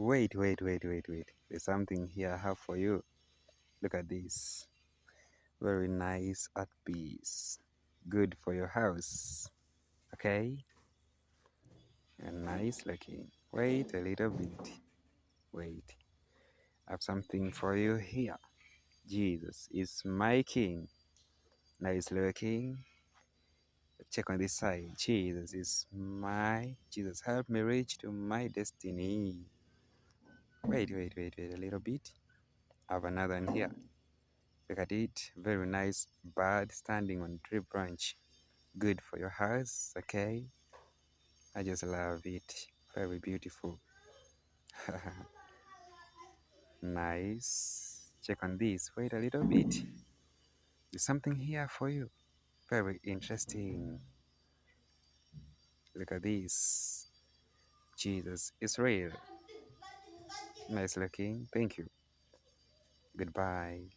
Wait. There's something here I have for you. Look at this. Very nice art piece. Good for your house. Okay? And nice looking. Wait a little bit. Wait. I have something for you here. Jesus is my king. Nice looking. Check on this side. Jesus is my. Jesus, help me reach to my destiny. Wait a little bit. I have another one here. Look at it. Very nice bird standing on tree branch. Good for your house, okay? I just love it. Very beautiful. Nice. Check on this. Wait a little bit. There's something here for you. Very interesting. Look at this. Jesus is real. Nice looking. Thank you. Goodbye.